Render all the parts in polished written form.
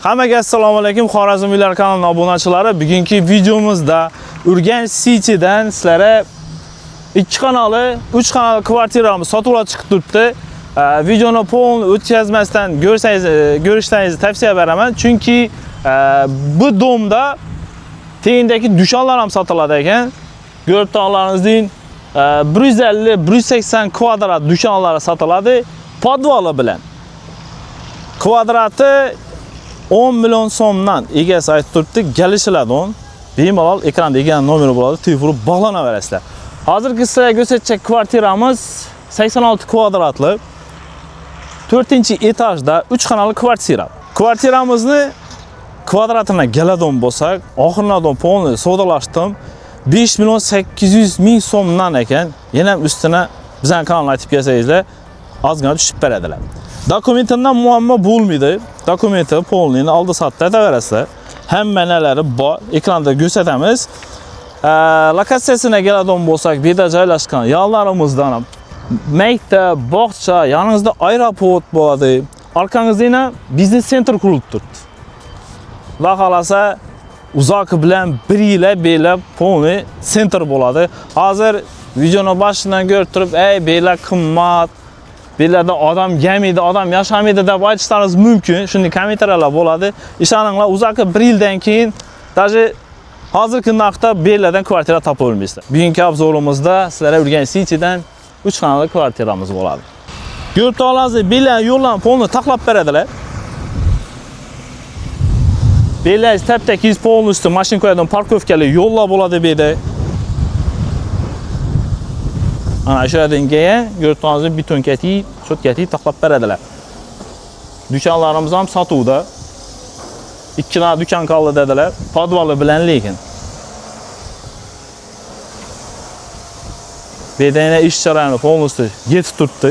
Hammaga assalomu alaykum, Xorazm Uylar kanalining obunachilari. Bugungi videomizda Urganch City'dan sizlarga 2 kanalli, 3 kanalli kvartiramiz sotuvga chiqib turibdi. Videoni polni o'tkazmasdan ko'rishlaringizni tavsiya beraman. Chunki bu domda teyindagi dushonlar ham sotiladi ekan. Ko'rib turganingizdek 150-180 kvadrat dushonlar sotiladi podvali bilan. Kvadrati 10 million so'mdan egasi aytib turibdi, kelishiladi on. Bemalol ekranda egan nomeri bo'ladi, telefon bog'lanaverasizlar. Hozirgi sizlarga ko'rsatgan kvartiramiz 86 kvadratli 4-etajda 3 xonali kvartira. Kvartiramizni kvadratini galadon bo'lsak, oxirladan polni savdolashdim. 5 million 800 ming so'mdan ekan. Yana ustina bizning kanalni aytib kelsangizlar, ozgina tushib beradilar. Dokumentidan muammo bo'lmaydi. Dokumenti polnini oldi sotda aytaverasizlar. Hamma nalari bor. Ekranda ko'rsatamiz. Lokatsiyasiga keladigan bo'lsak, bu yerda joylashgan yo'llarimizdan ham maktab, bog'cha, yoningizda aeroport bo'ladi. Orqangizda yana biznes center qurilib turibdi. Va xolasa uzoq bilan 1 yil belab polni center bo'ladi. Hozir videoni boshidan ko'rib turib, "Ey, bela qimmat, belarda odam yemaydi, odam yashamaydi" deb aytishlaringiz mumkin. Shunday kommentariylar bo'ladi. Ishoninglar, uzoq 1 yildan keyin даже hozirgi narxda belardan kvartira topib olmaysizlar. Bugungi obzorimizda sizlarga Urganch City'dan 3 xonali kvartiramiz bo'ladi. Ko'rib turganingizdek, belar yo'llarni polni taqlab beradilar. Belar tap-takiz polnosti mashina qo'yadigan parkovkali yo'llar bo'ladi bu yerda. Ana shu yerdan keyin ko'rib turganingizdek, beton kati, cho'tkati taqlab beradilar. Dukanlarimiz ham sotuvda. 2 ta dukan qoldi dedilar, podvali bilan lekin. Bu yerda yana ish jarayoni polnosti yetib turibdi.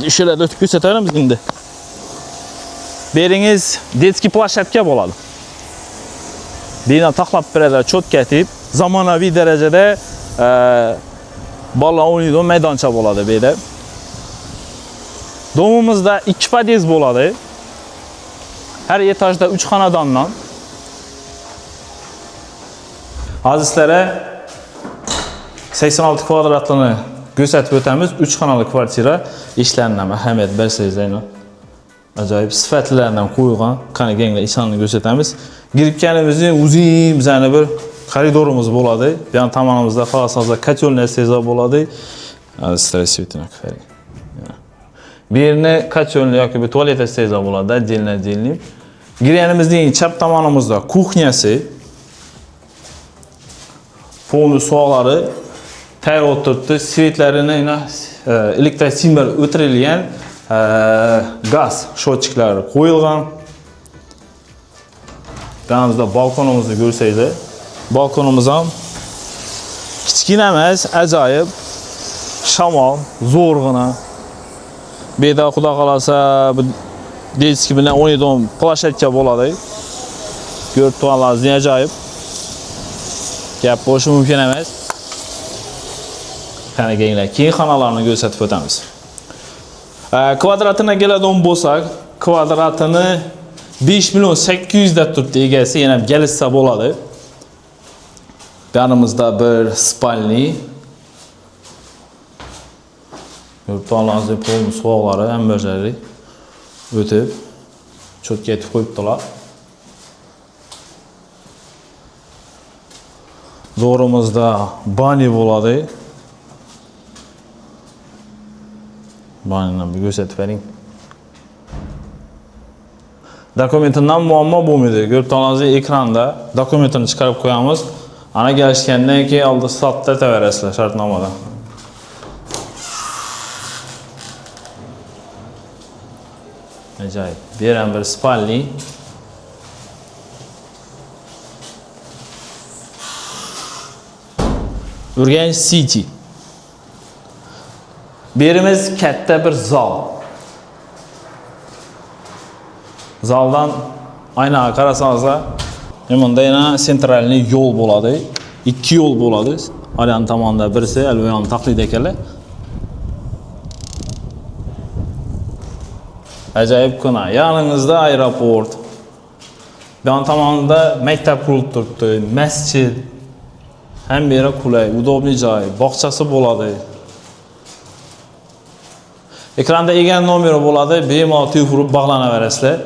Ishlarni o'tib ko'rsatamiz endi. Beringiz detskiy plashatka bo'ladi. Bino taqlab beradilar, cho'tkati, zamonaviy darajada bolalar o'ynaydigan maydoncha bo'ladi bu yerda. Domimizda 2 pod'ezd bo'ladi. Har etajda 3 xonadondan. Azizlar, 86 kvadratni ko'rsatib o'tamiz. 3 xonali kvartira, ishlarini ham ahamiyat bersangizlar, ajoyib sifatlardan qo'ygan, qani kenglar ishlarni ko'rsatamiz. Giribganimizda uzun bizani bir koridorimiz bo'ladi. Bu ham tomonimizda qarasangizlar kotelniya sezar bo'ladi. Azizlar, svetini ko'ring. Bu yerni kotelniya yoki bir tualet sezar bo'ladi, отдельно. Girganimizning chap tomonimizda kuxnyasi, polni suvoqlari tayyor o'tiribdi. Svetlarini elektrosimlar o'tirilgan, gaz shotchiklari qo'yilgan. Yanimizda balkonimizni ko'rsangizlar, balkonimiz ham kichkina emas, ajoyib. Shamol zo'rg'ina. Bu yerda xudo xolasa detskiy bilan o'ynaydigan plashatka bo'ladi. Ko'rib turganingizdek ajoyib. Gap bo'lishi mumkin emas. Qani kenglar, keyin xonalarni ko'rsatib o'tamiz. Kvadratini keladigan bo'lsak, kvadratini 5 million 800 deb turibdi egasi, yana kelishsa bo'ladi. Yanimizda bir spalni. Ko'rib turganingizdek, polni suvoqlari ham bajari o'tib, cho'tka etib qo'yibdilar. Zo'rimizda bani bo'ladi. Banini bir ko'rsatib bering. Dokumentidan muammo bo'lmaydi. Ko'rib turganingizdek, ekranda dokumentini chiqarib qo'yamiz. Ana kelishgandan keyin oldi sotda aytaverasizlar shartnomada. Ajoyib. Bu ham bir spalni. Urganch City. Berimiz katta bir zal. Zaldan aynaga qarasangizlar, bunda yana sentralniy yo'l bo'ladi. 2 yo'l bo'ladi. Arian tomonda birisi, albatta taqlid ekanlar. Ajoyib kuna. Yaningizda aeroport. Yon tomonda maktab qurilib turibdi, masjid. Hamma yeri qulay, udobli joy, bog'chasi bo'ladi. Ekranda egan nomeri bo'ladi, bemalol telefon urib bog'lanaverasizlar.